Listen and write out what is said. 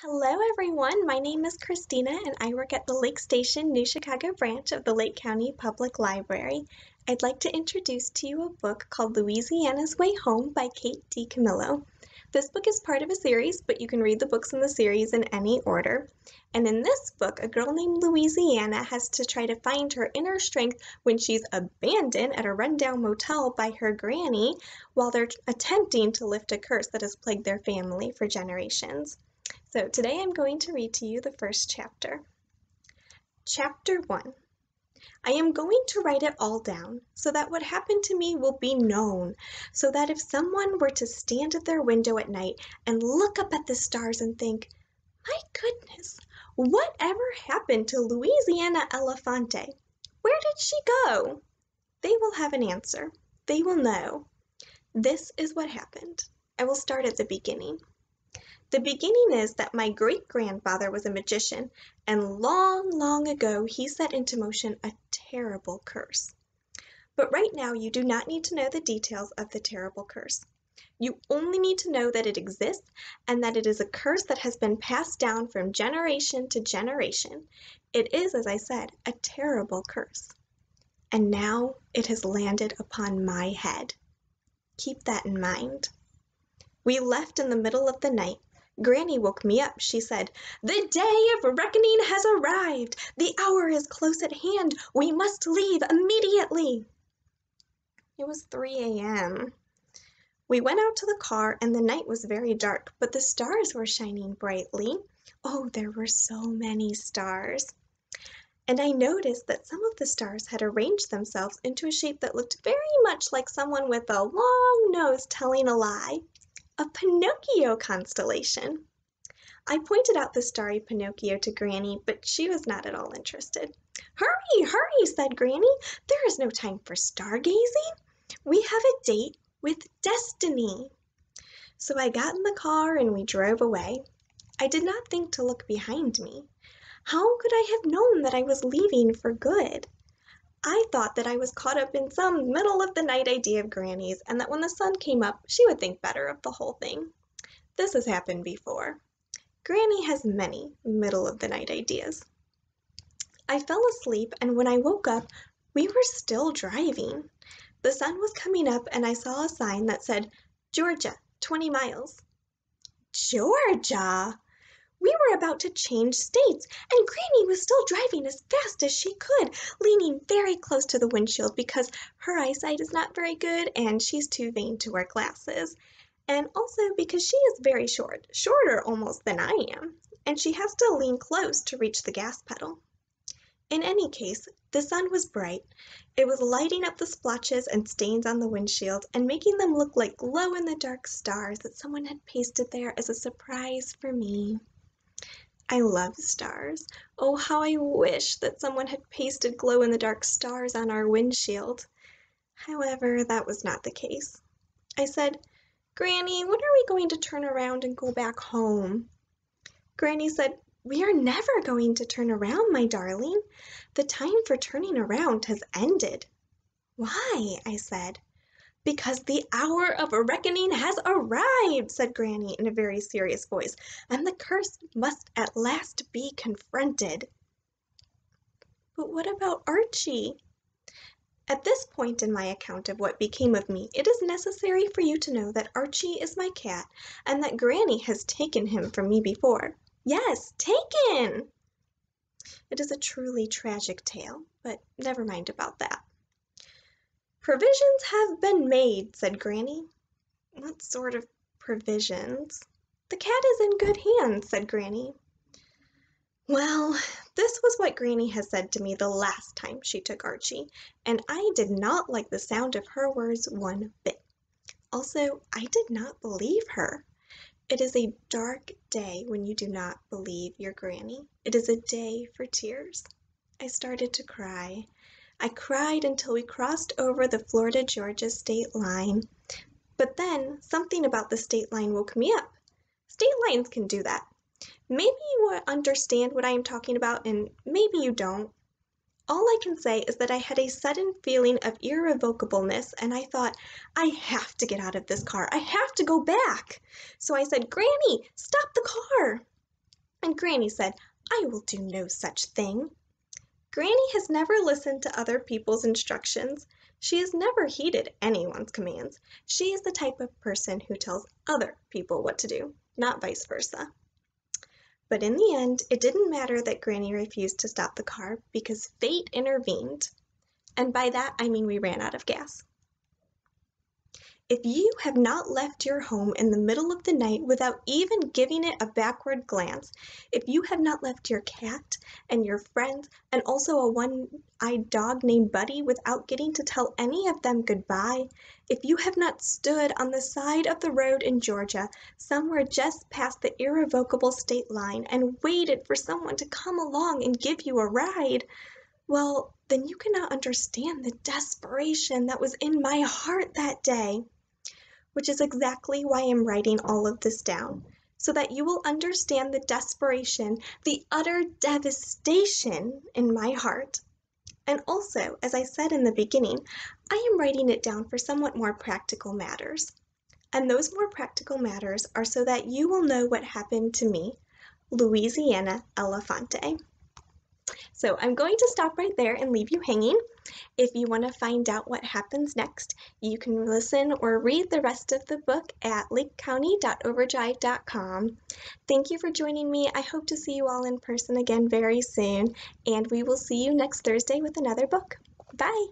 Hello everyone, my name is Christina and I work at the Lake Station, New Chicago branch of the Lake County Public Library. I'd like to introduce to you a book called Louisiana's Way Home by Kate DiCamillo. This book is part of a series, but you can read the books in the series in any order. And in this book, a girl named Louisiana has to try to find her inner strength when she's abandoned at a rundown motel by her granny while they're attempting to lift a curse that has plagued their family for generations. So today I'm going to read to you the first chapter. Chapter 1. I am going to write it all down so that what happened to me will be known, so that if someone were to stand at their window at night and look up at the stars and think, my goodness, whatever happened to Louisiana Elefante? Where did she go? They will have an answer. They will know. This is what happened. I will start at the beginning. The beginning is that my great-grandfather was a magician, and long, long ago he set into motion a terrible curse. But right now you do not need to know the details of the terrible curse. You only need to know that it exists and that it is a curse that has been passed down from generation to generation. It is, as I said, a terrible curse. And now it has landed upon my head. Keep that in mind. We left in the middle of the night. Granny woke me up. She said, "The day of reckoning has arrived. The hour is close at hand. We must leave immediately." It was 3 a.m. We went out to the car and the night was very dark, but the stars were shining brightly. Oh, there were so many stars. And I noticed that some of the stars had arranged themselves into a shape that looked very much like someone with a long nose telling a lie. A Pinocchio constellation. I pointed out the starry Pinocchio to Granny, but she was not at all interested. "Hurry, hurry," said Granny. "There is no time for stargazing. We have a date with destiny." So I got in the car and we drove away. I did not think to look behind me. How could I have known that I was leaving for good? I thought that I was caught up in some middle-of-the-night idea of Granny's, and that when the sun came up, she would think better of the whole thing. This has happened before. Granny has many middle-of-the-night ideas. I fell asleep, and when I woke up, we were still driving. The sun was coming up, and I saw a sign that said, "Georgia, 20 miles." Georgia! We were about to change states, and Granny was still driving as fast as she could, leaning very close to the windshield because her eyesight is not very good and she's too vain to wear glasses. And also because she is very short, shorter almost than I am, and she has to lean close to reach the gas pedal. In any case, the sun was bright. It was lighting up the splotches and stains on the windshield and making them look like glow-in-the-dark stars that someone had pasted there as a surprise for me. I love stars. Oh, how I wish that someone had pasted glow-in-the-dark stars on our windshield. However, that was not the case. I said, "Granny, when are we going to turn around and go back home?" Granny said, "We are never going to turn around, my darling. The time for turning around has ended." "Why?" I said. "Because the hour of reckoning has arrived," said Granny in a very serious voice, "and the curse must at last be confronted." But what about Archie? At this point in my account of what became of me, it is necessary for you to know that Archie is my cat, and that Granny has taken him from me before. Yes, taken! It is a truly tragic tale, but never mind about that. "Provisions have been made," said Granny. "What sort of provisions?" "The cat is in good hands," said Granny. Well, this was what Granny had said to me the last time she took Archie, and I did not like the sound of her words one bit. Also, I did not believe her. It is a dark day when you do not believe your Granny. It is a day for tears. I started to cry. I cried until we crossed over the Florida-Georgia state line. But then something about the state line woke me up. State lines can do that. Maybe you understand what I am talking about, and maybe you don't. All I can say is that I had a sudden feeling of irrevocableness, and I thought, I have to get out of this car. I have to go back. So I said, "Granny, stop the car." And Granny said, "I will do no such thing." Granny has never listened to other people's instructions. She has never heeded anyone's commands. She is the type of person who tells other people what to do, not vice versa. But in the end, it didn't matter that Granny refused to stop the car because fate intervened. And by that, I mean we ran out of gas. If you have not left your home in the middle of the night without even giving it a backward glance, if you have not left your cat and your friends and also a one-eyed dog named Buddy without getting to tell any of them goodbye, if you have not stood on the side of the road in Georgia, somewhere just past the irrevocable state line, and waited for someone to come along and give you a ride, well, then you cannot understand the desperation that was in my heart that day. Which is exactly why I'm writing all of this down, so that you will understand the desperation, the utter devastation in my heart. And also, as I said in the beginning, I am writing it down for somewhat more practical matters. And those more practical matters are so that you will know what happened to me, Louisiana Elefante. So I'm going to stop right there and leave you hanging. If you want to find out what happens next, you can listen or read the rest of the book at lakecounty.overdrive.com. Thank you for joining me. I hope to see you all in person again very soon, and we will see you next Thursday with another book. Bye!